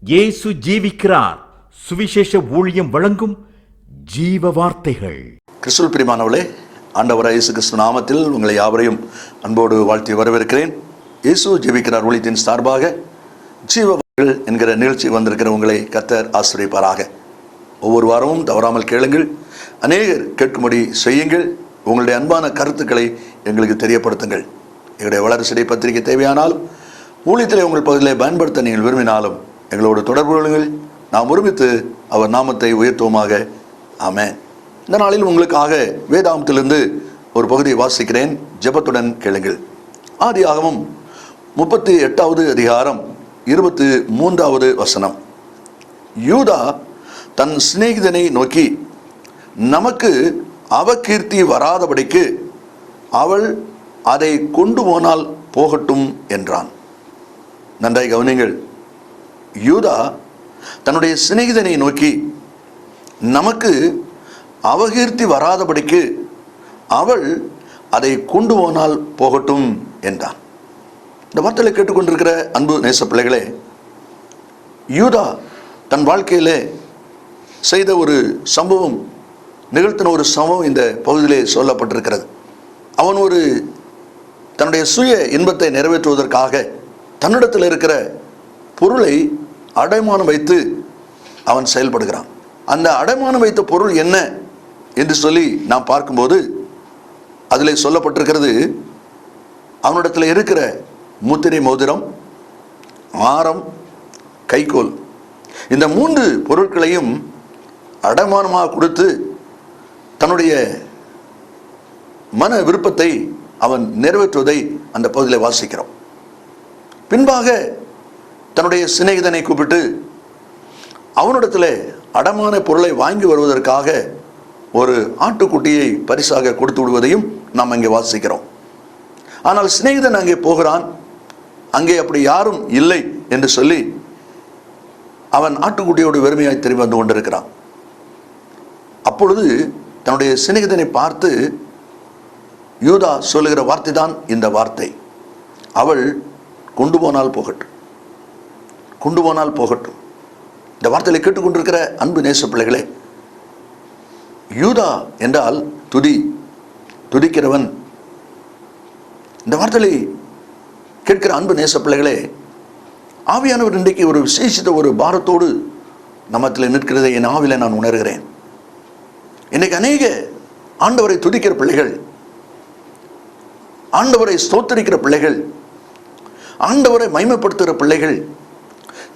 இயேசு ஜீவிக்கிறார். சுவிசேஷ ஊழியம் வழங்கும் ஜீவ வார்த்தைகள். கிறிஸ்துவில் பிரியமானவர்களே, ஆண்டவராகிய இயேசு கிறிஸ்து நாமத்தில் உங்களை யாவரையும் அன்போடு வாழ்த்தி வரவேற்கிறேன். இயேசு ஜீவிக்கிறார் ஊழியத்தின் சார்பாக ஜீவ வார்த்தைகள் என்கிற நிகழ்ச்சி வந்திருக்கிற உங்களை கர்த்தர் ஆசீர்வதிப்பாராக. ஒவ்வொரு வாரமும் தவறாமல் கேளுங்கள், அநேகர் கேட்கும்படி செய்யுங்கள். உங்களுடைய அன்பான கருத்துக்களை எங்களுக்கு தெரியப்படுத்துங்கள். எங்களுடைய வளர்ச்சியை பத்திரிகை தேவையானாலும் ஊழியத்திலே உங்கள் பகுதியில் பயன்படுத்த நீங்கள் விரும்பினாலும் எங்களோடு தொடர்பு கொள்ளுங்கள். நாம் ஒருமித்து அவர் நாமத்தை உயர்த்துவோமாக. ஆமென். இந்த நாளில் உங்களுக்காக வேதாகமத்திலிருந்து ஒரு பகுதியை வாசிக்கிறேன். ஜெபத்துடன் கேளுங்கள். ஆதியாகமம் 38வது அதிகாரம் 23வது வசனம். யூதா தன் சிநேகிதனை நோக்கி, நமக்கு அவகீர்த்தி வராதபடிக்கு அவள் அதை கொண்டு போனால் போகட்டும் என்றான். நன்றாய் கவனிங்கள். யூதா தன்னுடைய சிநேகிதனை நோக்கி, நமக்கு அவகீர்த்தி வராதபடிக்கு அவள் அதை கொண்டு போனால் போகட்டும் என்றான். இந்த வார்த்தையை கேட்டுக்கொண்டிருக்கிற அன்பு நேச பிள்ளைகளே, யூதா தன் வாழ்க்கையிலே செய்த ஒரு சம்பவம், நிகழ்த்தின ஒரு சம்பவம் இந்த பகுதியிலே சொல்லப்பட்டிருக்கிறது. அவன் ஒரு தன்னுடைய சுய இன்பத்தை நிறைவேற்றுவதற்காக தன்னிடத்தில் இருக்கிற பொருளை அடைமானம் வைத்து அவன் செயல்படுகிறான். அந்த அடைமானம் வைத்த பொருள் என்ன என்று சொல்லி நாம் பார்க்கும்போது அதில் சொல்லப்பட்டிருக்கிறது, அவனிடத்தில் இருக்கிற முத்திரை மோதிரம், ஆரம், கைக்கோல், இந்த 3 பொருட்களையும் அடைமானமாக கொடுத்து தன்னுடைய மன விருப்பத்தை அவன் நிறைவேற்றுவதை அந்த பகுதியில் வாசிக்கிறோம். பின்பாக தன்னுடைய சிநேகிதனை கூப்பிட்டு அவனிடத்தில் அடமான பொருளை வாங்கி வருவதற்காக ஒரு ஆட்டுக்குட்டியை பரிசாக கொடுத்து விடுவதையும் நாம் அங்கே வாசிக்கிறோம். ஆனால் சிநேகிதன் அங்கே போகிறான். அங்கே அப்படி யாரும் இல்லை என்று சொல்லி அவன் ஆட்டுக்குட்டியோடு வெறுமையாய் திரும்பி வந்து கொண்டிருக்கிறான். அப்பொழுது தன்னுடைய சிநேகிதனை பார்த்து யூதா சொல்லுகிற வார்த்தை தான் இந்த வார்த்தை, அவள் கொண்டு போனால் போகட்டும், கொண்டு போனால் போகட்டும். இந்த வார்த்தையை கேட்டுக்கொண்டிருக்கிற அன்பு நேச பிள்ளைகளே, யூதா என்றால் துதிக்கிறவன். இந்த வார்த்தையை கேட்கிற அன்பு நேச பிள்ளைகளே, ஆவியானவர் இன்றைக்கு ஒரு விசேஷித்த ஒரு பாரத்தோடு நம்மத்தில் நிற்கிறதை என் ஆவில நான் உணர்கிறேன். இன்னைக்கு அநேக ஆண்டவரை துதிக்கிற பிள்ளைகள், ஆண்டவரை ஸ்தோத்தரிக்கிற பிள்ளைகள், ஆண்டவரை மகிமைப்படுத்துகிற பிள்ளைகள்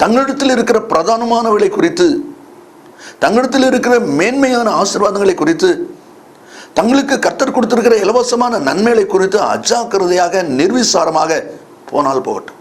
தங்களிடத்தில் இருக்கிற பிரதானமானவர்களை குறித்து, தங்களிடத்தில் இருக்கிற மேன்மையான ஆசீர்வாதங்களை குறித்து, தங்களுக்கு கர்த்தர் கொடுத்திருக்கிற இலவசமான நன்மைகளை குறித்து அஜாக்கிரதையாக நிர்விசாரமாக போனால் போகட்டும்,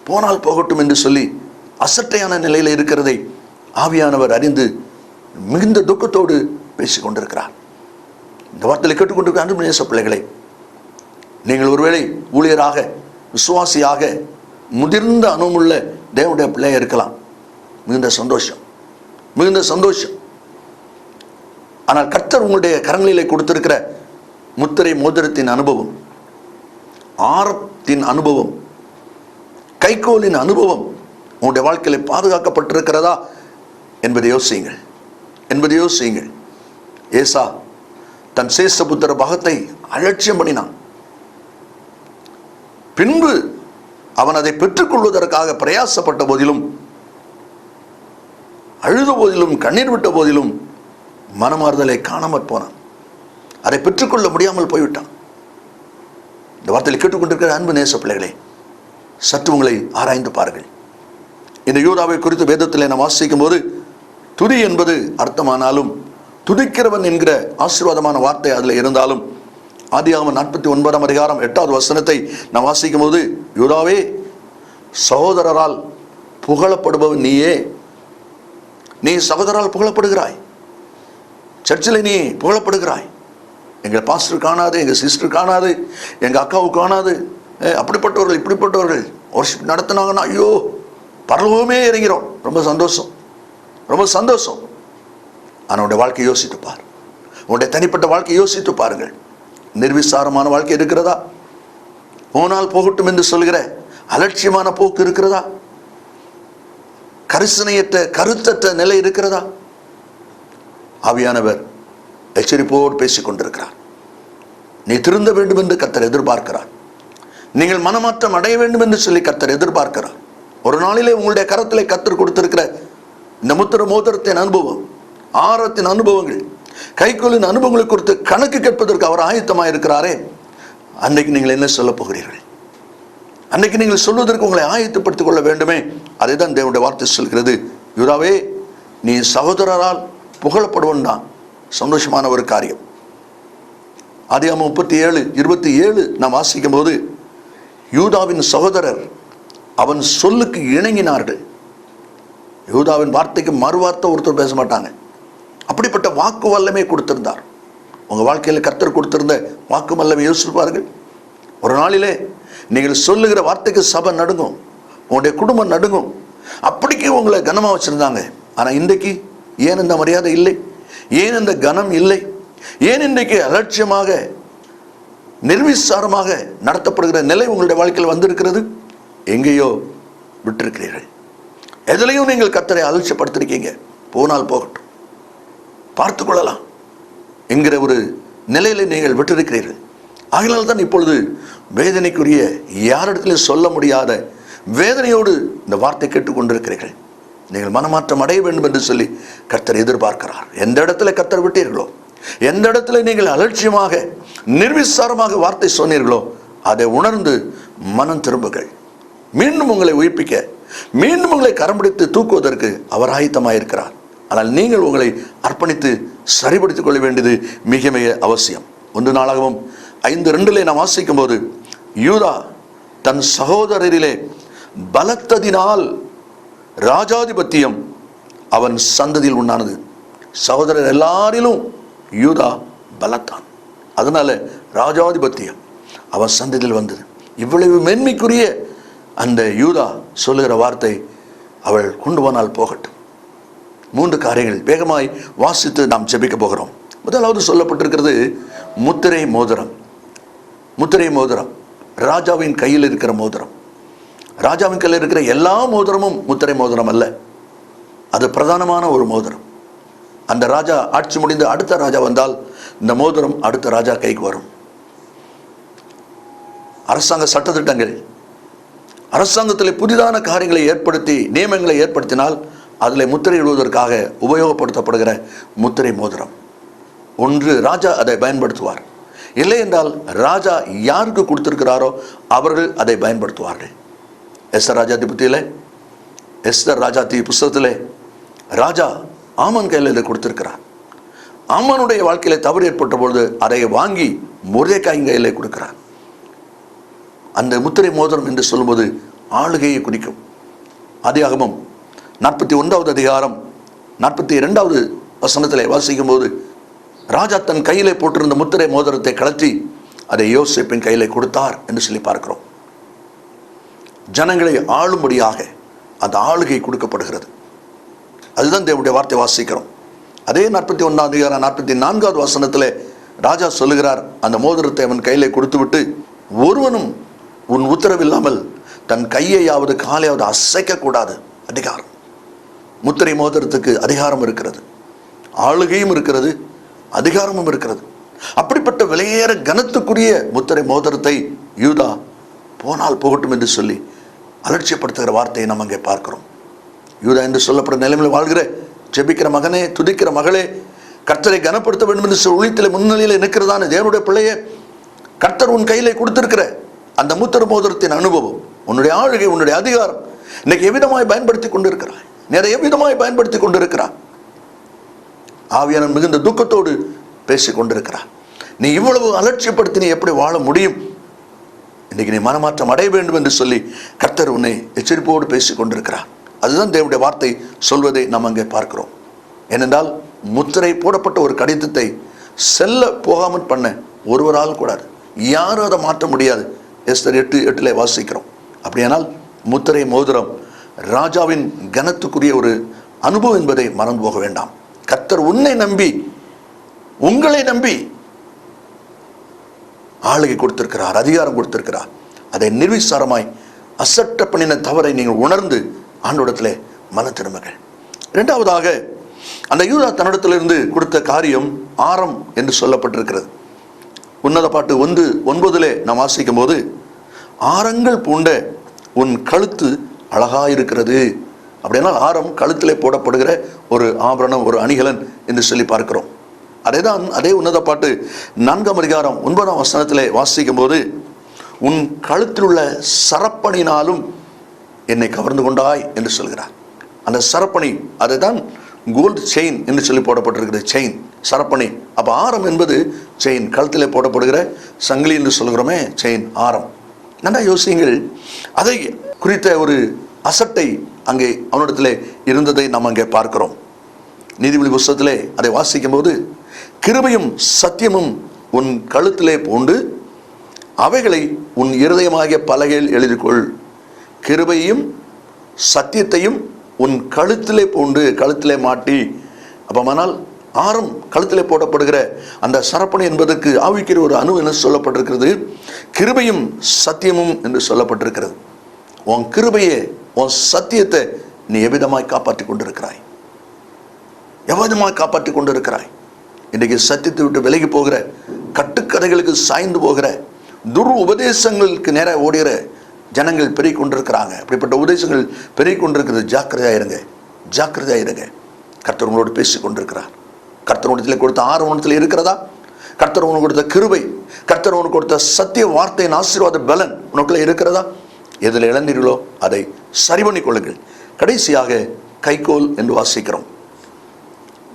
போனால் போகட்டும் என்று சொல்லி அசட்டையான நிலையில் இருக்கிறதை ஆவியானவர் அறிந்து மிகுந்த துக்கத்தோடு பேசிக் கொண்டிருக்கிறார். இந்த வார்த்தையை கேட்டுக்கொண்டிருக்கிற அன்பு நேச பிள்ளைகளை, நீங்கள் ஒருவேளை ஊழியராக, விசுவாசியாக, முதிர்ந்த அனுபவமுள்ள தேவனுடைய பிள்ளையாக இருக்கலாம். மிகுந்த சந்தோஷம், மிகுந்த சந்தோஷம். ஆனால் கர்த்தர் உங்களுடைய கரங்களிலே கொடுத்திருக்கிற முத்திரை மோதிரத்தின் அனுபவம், ஆரத்தின் அனுபவம், கைகோலின் அனுபவம் உங்களுடைய வாழ்க்கையில் பாதுகாக்கப்பட்டிருக்கிறதா என்பதை யோசியுங்கள், என்பதை யோசியுங்கள். ஏசா தன் சேஷபுத்திர பாகத்தை அலட்சியம் பண்ணினான். பின்பு அவன் அதை பெற்றுக்கொள்வதற்காக பிரயாசப்பட்ட போதிலும், அழுத போதிலும், கண்ணீர் விட்ட போதிலும் மனமாறுதலை காணாமற் போனான். அதை பெற்றுக்கொள்ள முடியாமல் போய்விட்டான். இந்த வார்த்தையை கேட்டுக்கொண்டிருக்கிற அன்பு நேச பிள்ளைகளே, சற்று உங்களை ஆராய்ந்து பாருங்கள். இந்த யூதாவை குறித்து வேதத்தில் நாம் வாசிக்கும் போது துதி என்பது அர்த்தமானாலும், துதிக்கிறவன் என்கிற ஆசீர்வாதமான வார்த்தை அதில் இருந்தாலும், ஆதியாகமம் 49ஆம் அதிகாரம் 8வது வசனத்தை நாம் வாசிக்கும் போது, யூதாவே, சகோதரரால் புகழப்படுபவன் நீயே, நீ சகோதரால் புகழப்படுகிறாய், சர்ச்சில் நீ புகழப்படுகிறாய். எங்கள் பாஸ்டர் காணாது, எங்கள் சிஸ்டர் காணாது, எங்கள் அக்காவுக்கு காணாது, அப்படிப்பட்டவர்கள் இப்படிப்பட்டவர்கள் வர்ஷிப் நடத்தினாங்கன்னா ஐயோ பரலோகமே இறங்கிறோம். ரொம்ப சந்தோஷம், ரொம்ப சந்தோஷம். ஆனால் உன்னுடைய வாழ்க்கையை யோசித்து பார், உன்னுடைய தனிப்பட்ட வாழ்க்கையை யோசித்து பாருங்கள். நிர்விசாரமான வாழ்க்கை இருக்கிறதா? போனால் போகட்டும் என்று சொல்கிற அலட்சியமான போக்கு இருக்கிறதா? கரிசனையற்ற கருத்தற்ற நிலை இருக்கிறதா? ஆவியானவர் எச்சரிப்போடு பேசிக் கொண்டிருக்கிறார். நீ திருந்த வேண்டும் என்று கர்த்தர் எதிர்பார்க்கிறார். நீங்கள் மனமாற்றம் அடைய வேண்டும் என்று சொல்லி கர்த்தர் எதிர்பார்க்கிறார். ஒரு நாளிலே உங்களுடைய கரத்திலே கர்த்தர் கொடுத்திருக்கிற இந்த முத்திர மோதிரத்தின் அனுபவம், ஆரத்தின் அனுபவங்கள், கைக்கோலின் அனுபவங்களை குறித்து கணக்கு கேட்பதற்கு அவர் ஆயத்தமாக இருக்கிறாரே, அன்றைக்கு நீங்கள் என்ன சொல்ல போகிறீர்கள்? அன்றைக்கு நீங்கள் சொல்வதற்கு உங்களை ஆயத்தப்படுத்திக் கொள்ள வேண்டுமே. அதை தான் தேவனுடைய வார்த்தை சொல்கிறது. யூதாவே, நீ சகோதரரால் புகழப்படுவன் தான். சந்தோஷமான ஒரு காரியம். ஆதியாகமம் 37:27 நாம் வாசிக்கும் போது, யூதாவின் சகோதரர் அவன் சொல்லுக்கு இணங்கினார்கள். யூதாவின் வார்த்தைக்கு மறுவார்த்தை ஒருத்தர் பேச மாட்டாங்க. அப்படிப்பட்ட வாக்கு வல்லமை கொடுத்திருந்தார். உங்க வாழ்க்கையில் கர்த்தர் கொடுத்திருந்த வாக்கு வல்லமை யோசிப்பார்கள். ஒரு நாளிலே நீங்கள் சொல்லுகிற வார்த்தைக்கு சபை நடுங்கும், உங்களுடைய குடும்பம் நடுங்கும். அப்படிக்கு உங்களை கனமா வச்சிருந்தாங்க. ஆனா இன்றைக்கு ஏன் இந்த மரியாதை இல்லை? ஏன் இந்த கனம் இல்லை? ஏன் இன்றைக்கு அலட்சியமாக நிர்விசாரமாக நடத்தப்படுகிற நிலை உங்களுடைய வாழ்க்கையில் வந்திருக்கிறது? எங்கேயோ விட்டிருக்கிறீர்கள். எதிலையும் நீங்கள் கர்த்தரை அலட்சியப்படுத்திருக்கீங்க. போனால் போகட்டும், பார்த்து கொள்ளலாம் என்கிற ஒரு நிலையில நீங்கள் விட்டிருக்கிறீர்கள். ஆகினால் தான் இப்பொழுது வேதனைக்குரிய யாரிடத்திலும் சொல்ல முடியாத வேதனையோடு இந்த வார்த்தை கேட்டுக்கொண்டிருக்கிறீர்கள். நீங்கள் மனமாற்றம் அடைய வேண்டும் என்று சொல்லி கர்த்தர் எதிர்பார்க்கிறார். எந்த இடத்துல கர்த்தர் விட்டீர்களோ, எந்த இடத்துல நீங்கள் அலட்சியமாக நிர்விசாரமாக வார்த்தை சொன்னீர்களோ, அதை உணர்ந்து மனம் திரும்புங்கள். மீண்டும் உங்களை உயிர்ப்பிக்க, மீண்டும் உங்களை கரம் பிடித்து தூக்குவதற்கு அவர் ஆயத்தமாயிருக்கிறார். ஆனால் நீங்கள் உங்களை அர்ப்பணித்து சரிபடுத்திக் கொள்ள வேண்டியது மிக மிக அவசியம். 1 நாளாகமம் 5:2 நாம் வாசிக்கும் போது, யூதா தன் சகோதரரிலே பலத்ததினால் ராஜாதிபத்தியம் அவன் சந்ததியில் உண்டானது. சகோதரர் எல்லாரிலும் யூதா பலத்தான். அதனால ராஜாதிபத்தியம் அவன் சந்ததியில் வந்தது. இவ்வளவு மேன்மைக்குரிய அந்த யூதா சொல்லுகிற வார்த்தை, அவள் கொண்டு போனால் போகட்டும். 3 காரியங்கள் வேகமாய் வாசித்து நாம் ஜெபிக்க போகிறோம். முதலாவது சொல்லப்பட்டிருக்கிறது முத்திரை மோதிரம். முத்திரை மோதிரம் ராஜாவின் கையில் இருக்கிற மோதிரம். ராஜாவின் கையில் இருக்கிற எல்லா மோதிரமும் முத்திரை மோதிரம் அல்ல. அது பிரதானமான ஒரு மோதிரம். அந்த ராஜா ஆட்சி முடிந்து அடுத்த ராஜா வந்தால் இந்த மோதிரம் அடுத்த ராஜா கைக்கு வரும். அரசாங்க சட்டத்திட்டங்கள், அரசாங்கத்தில் புதிதான காரியங்களை ஏற்படுத்தி நியமங்களை ஏற்படுத்தினால் அதில் முத்திரையிடுவதற்காக உபயோகப்படுத்தப்படுகிற முத்திரை மோதிரம். ஒன்று ராஜா அதை பயன்படுத்துவார், இல்லை என்றால் ராஜா யாருக்கு கொடுத்திருக்கிறாரோ அவர்கள் அதை பயன்படுத்துவார்கள். எஸ்தர் ராஜாதிபதியிலே, எஸ்தர் ராஜாதி புஸ்தகத்திலே ராஜா ஆமான் கையில் இதை கொடுத்திருக்கிறார். ஆமானுடைய வாழ்க்கையில தவறு ஏற்பட்ட பொழுது அதை வாங்கி மொர்தெக்காயின் கையிலே கொடுக்கிறார். அந்த முத்திரை மோதிரம் என்று சொல்லும்போது ஆளுகையை குறிக்கும். ஆதியாகமம் 41வது அதிகாரம் 42வது வசனத்திலே வாசிக்கும் போது, ராஜா தன் கையிலே போட்டிருந்த முத்திரை மோதிரத்தை கழற்றி அதை யோசேப்பின் கையிலே கொடுத்தார் என்று சொல்லி பார்க்கிறோம். ஜனங்களை ஆளும்படியாக அந்த ஆளுகை கொடுக்கப்படுகிறது. அதுதான் தேவனுடைய வார்த்தை வாசிக்கிறோம். அதே 41வது அதிகாரம் 44வது வசனத்திலே ராஜா சொல்லுகிறார், அந்த மோதிரத்தை அவன் கையிலே கொடுத்து விட்டு, ஒருவனும் உன் உத்தரவில்லாமல் தன் கையையாவது காலையாவது அசைக்க கூடாது. அதிகாரம். முத்திரை மோதிரத்துக்கு அதிகாரம் இருக்கிறது, ஆளுகையும் இருக்கிறது, அதிகாரமும் இருக்கிறது. அப்படிப்பட்ட விலையேற கனத்துக்குரிய முத்திரை மோதிரத்தை யூதா போனால் போகட்டும் என்று சொல்லி அலட்சியப்படுத்துகிற வார்த்தையை நாம் அங்கே பார்க்கிறோம். யூதா என்று சொல்லப்படும் நிலைமையில் வாழ்கிற ஜெபிக்கிற மகனே, துதிக்கிற மகளே, கர்த்தரை கனப்படுத்த வேண்டும் என்று உள்ளத்திலே முன்னிலையில் நிற்கிறதான தேவனுடைய பிள்ளையே, கர்த்தர் உன் கையிலே கொடுத்திருக்கிற அந்த முத்திரை மோதிரத்தின் அனுபவம், உன்னுடைய ஆளுகை, உன்னுடைய அதிகாரம் இன்னைக்கு எவ்விதமாய் பயன்படுத்தி கொண்டிருக்கிறாய்? நிறைய எவ்விதமாய் பயன்படுத்தி கொண்டிருக்கிறார். ஆவியானவர் மிகுந்த துக்கத்தோடு பேசிக் கொண்டிருக்கிறார். நீ இவ்வளவு அலட்சியப்படுத்தி நீ எப்படி வாழ முடியும்? இன்னைக்கு நீ மனமாற்றம் அடைய வேண்டும் என்று சொல்லி கர்த்தர் உன்னை எச்சரிப்போடு பேசிக் கொண்டிருக்கிறார். அதுதான் தேவனுடைய வார்த்தை சொல்வதை நாம் அங்கே பார்க்கிறோம். ஏனென்றால் முத்திரை போடப்பட்ட ஒரு கடிதத்தை செல்ல போகாமல் பண்ண ஒருவரால் கூடாது, யாரும் அதை மாற்ற முடியாது. எஸ்தர் 8:8 வாசிக்கிறோம். அப்படியானால் முத்திரை மோதிரம் ராஜாவின் கனத்துக்குரிய ஒரு அனுபவம் என்பதை மறந்து போக வேண்டாம். கர்த்தர் உன்னை நம்பி, உங்களை நம்பி ஆளுகை கொடுத்திருக்கிறார், அதிகாரம் கொடுத்திருக்கிறார். அதை நிர்விசாரமாய் அசட்ட பண்ணின தவறை நீங்கள் உணர்ந்து ஆண்டோடத்திலே மன திரும்புங்கள். இரண்டாவதாக, அந்த யூதா தன்னிடத்திலிருந்து கொடுத்த காரியம் ஆரம் என்று சொல்லப்பட்டிருக்கிறது. உன்னத பாட்டு 1:9 நாம் வாசிக்கும் போது, ஆரங்கள் பூண்ட உன் கழுத்து அழகாயிருக்கிறது. அப்படினால் ஆரம் கழுத்திலே போடப்படுகிற ஒரு ஆபரணம், ஒரு அணிகலன் என்று சொல்லி பார்க்கிறோம். அதே உன்னத பாட்டு 4ஆம் அதிகாரம் 9ஆம் வசனத்திலே வாசிக்கும் போது, உன் கழுத்தில் உள்ள சரப்பணினாலும் என்னை கவர்ந்து கொண்டாய் என்று சொல்கிறார். அந்த சரப்பணி, அதுதான் கோல்டு செயின் என்று சொல்லி போடப்பட்டிருக்கிறது. செயின், சரப்பணி. அப்போ ஆரம் என்பது செயின், கழுத்திலே போடப்படுகிற சங்கிலி என்று சொல்கிறோமே, செயின், ஆரம். நல்லா யோசியுங்கள். அதை குறித்த ஒரு அசட்டை அங்கே அவனிடத்திலே இருந்ததை நாம் அங்கே பார்க்கிறோம். நீதிமொழி புஸ்தகத்திலே அதை வாசிக்கும் போது, கிருபையும் சத்தியமும் உன் கழுத்திலே பூண்டு அவைகளை உன் இருதயமாகிய பலகையில் எழுதிக்கொள். கிருபையும் சத்தியத்தையும் உன் கழுத்திலே பூண்டு, கழுத்திலே மாட்டி. அப்பமானால் ஆரம் கழுத்திலே போடப்படுகிற அந்த சரப்பணி என்பதற்கு ஆவிக்கிற ஒரு அணு என்று சொல்லப்பட்டிருக்கிறது. கிருபையும் சத்தியமும் என்று சொல்லப்பட்டிருக்கிறது. உன் கிருபையை, உன் சத்தியத்தை நீ எவ்விதமாய் காப்பாற்றி கொண்டிருக்கிறாய்? எவ்விதமாய் காப்பாற்றி கொண்டிருக்கிறாய்? இன்றைக்கு சத்தியத்தை விட்டு விலகி போகிற, கட்டுக்கதைகளுக்கு சாய்ந்து போகிற, துர் உபதேசங்களுக்கு நேராக ஓடுகிற ஜனங்கள் பெருகி கொண்டிருக்கிறாங்க. அப்படிப்பட்ட உபதேசங்கள் பெருகி கொண்டிருக்கிறது. ஜாக்கிரதையாயிருங்க, ஜாக்கிரதையாயிருங்க. கர்த்தர் உங்களோடு பேசி கொண்டிருக்கிறார். கர்த்தர் உனத்தில் கொடுத்த ஆர்வத்தில் இருக்கிறதா? கர்த்தர் உனக்கு கொடுத்த கிருபை, கர்த்தர் உனக்கு கொடுத்த சத்திய வார்த்தையின் ஆசீர்வாத பலன் உனக்குள்ள இருக்கிறதா? எதில் இழந்தீர்களோ அதை சரி பண்ணி கொள்ளுங்கள். கடைசியாக கைக்கோல் என்று வாசிக்கிறோம்.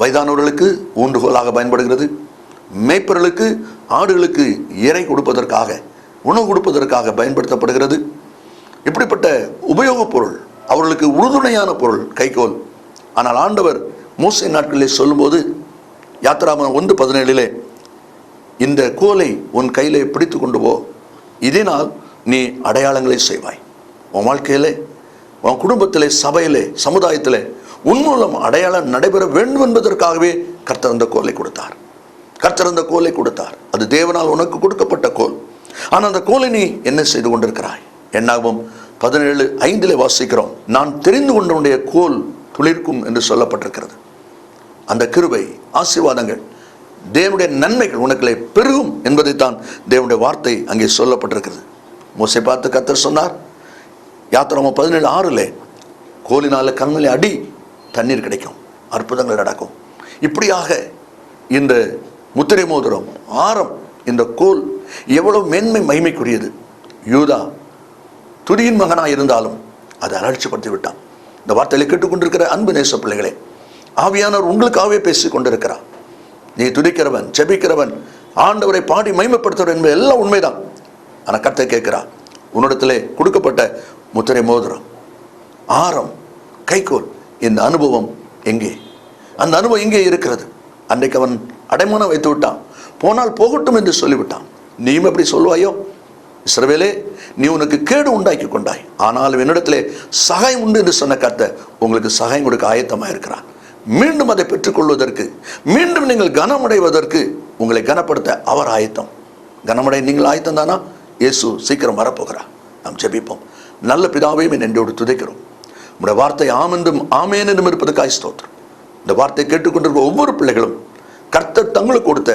வயதானவர்களுக்கு ஊன்றுகோலாக பயன்படுகிறது. மேய்ப்பர்களுக்கு, ஆடுகளுக்கு இறை கொடுப்பதற்காக, உணவு கொடுப்பதற்காக பயன்படுத்தப்படுகிறது. இப்படிப்பட்ட உபயோகப் பொருள், அவர்களுக்கு உறுதுணையான பொருள் கைக்கோல். ஆனால் ஆண்டவர் மோசே நாட்களிலே சொல்லும்போது, யாத்திராகமம் 1:17, இந்த கோலை உன் கையிலே பிடித்து கொண்டு போ, இதனால் நீ அடையாளங்களை செய்வாய். உன் வாழ்க்கையிலே, உன் குடும்பத்திலே, சபையிலே, சமுதாயத்திலே உன் மூலம் அடையாளம் நடைபெற வேண்டும் என்பதற்காகவே கர்த்தர் அந்த கோலை கொடுத்தார். கர்த்தர் அந்த கோலை கொடுத்தார். அது தேவனால் உனக்கு கொடுக்கப்பட்ட கோல். ஆனால் அந்த கோலை நீ என்ன செய்து கொண்டிருக்கிறாய்? என்னாகும் 17:5 வாசிக்கிறோம், நான் தெரிந்து கொண்டவனுடைய கோல் துளிர்க்கும் என்று சொல்லப்பட்டிருக்கிறது. அந்த கிருபை, ஆசீர்வாதங்கள், தேவனுடைய நன்மைகள் உனக்குள்ளே பெருகும் என்பதைத்தான் தேவனுடைய வார்த்தை அங்கே சொல்லப்பட்டிருக்கிறது. மோசே பார்த்து கர்த்தர் சொன்னார், யாத்திராகமம் 17:6, கோலினால கண்ணிலே அடி, தண்ணீர் கிடைக்கும், அற்புதங்கள் நடக்கும். இப்படியாக இந்த முத்திரை மோதிரம், ஆரம், இந்த கோல் எவ்வளவு மேன்மை மகிமைக்குரியது. யூதா துதியின் மகனாக இருந்தாலும் அதை அலட்சிப்படுத்தி விட்டான். இந்த வார்த்தையை கேட்டுக்கொண்டிருக்கிற அன்பு நேச பிள்ளைகளே, ஆவியானவர் உங்களுக்காகவே பேசிக் கொண்டிருக்கிறார். நீ துதிக்கிறவன், ஜெபிக்கிறவன், ஆண்டவரை பாடி மகிமைப்படுத்துறவன் என்பது எல்லாம் உண்மைதான். ஆனால் கர்த்தர் கேட்கிறார், உன்னிடத்திலே கொடுக்கப்பட்ட முத்திரை மோதிரம், ஆரம், கைக்கோல், இந்த அனுபவம் எங்கே? அந்த அனுபவம் எங்கே இருக்கிறது? அன்றைக்கு அவன் அடைமானம் வைத்து விட்டான். போனால் போகட்டும் என்று சொல்லிவிட்டான். நீயும் எப்படி சொல்லுவாயோ? இஸ்ரவேலே, நீ உனக்கு கேடு உண்டாக்கி கொண்டாய், ஆனாலும் என்னிடத்திலே சகாயம் உண்டு என்று சொன்ன கர்த்தர் உங்களுக்கு சகாயம் கொடுக்க ஆயத்தமாக இருக்கிறார். மீண்டும் அதை பெற்றுக்கொள்வதற்கு, மீண்டும் நீங்கள் கனமடைவதற்கு, உங்களை கனப்படுத்த அவர் ஆயத்தம். கனமடை நீங்கள் ஆயத்தம் தானா? இயேசு சீக்கிரம் வரப்போகிறார். நாம் ஜெபிப்போம். நல்ல பிதாவையும் நன்றியோடு துதிக்கிறோம். உடைய வார்த்தை ஆமென்றும் ஆமேன் என்றும் இருப்பதற்காக ஸ்தோத்திரம். இந்த வார்த்தை கேட்டுக்கொண்டிருக்கிற ஒவ்வொரு பிள்ளைகளும் கர்த்தர் தங்களுக்கு கொடுத்த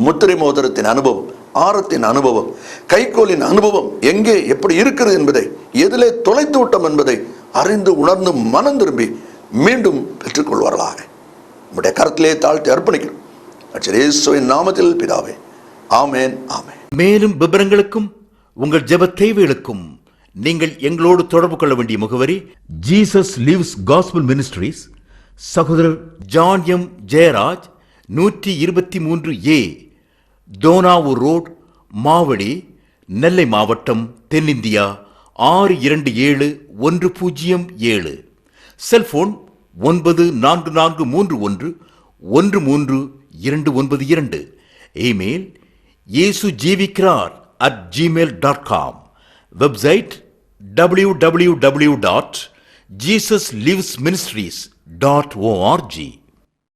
முத்திரை மோதிரத்தின் அனுபவம், ஆரத்தின் அனுபவம், கைக்கோலின் அனுபவம் எங்கே எப்படி இருக்கிறது என்பதை, எதிலே தொலைத்து விட்டோம் என்பதை அறிந்து உணர்ந்து மனம் திரும்பி மீண்டும் பெற்றுக்கொள்வார்களாக. உடைய கருத்திலே தாழ்த்தி அர்ப்பணிக்கிறோம். இயேசுவின் நாமத்தில் பிதாவே, ஆமேன், ஆமேன். மேலும் விவரங்களுக்கும் உங்கள் ஜெப தேவைகளுக்கும் நீங்கள் எங்களோடு தொடர்பு கொள்ள வேண்டிய முகவரி, ஜீசஸ் லிவ்ஸ் காஸ்பல் மினிஸ்ட்ரீஸ், சகோதரர் John M Jeyaraj, 123A Dohnavur road, Mavadi, Nellai மாவட்டம், தென்னிந்தியா 627107. Cellphone 9443113292. Email yesujivikarar@gmail.com. Website www.jesuslivesministries.org.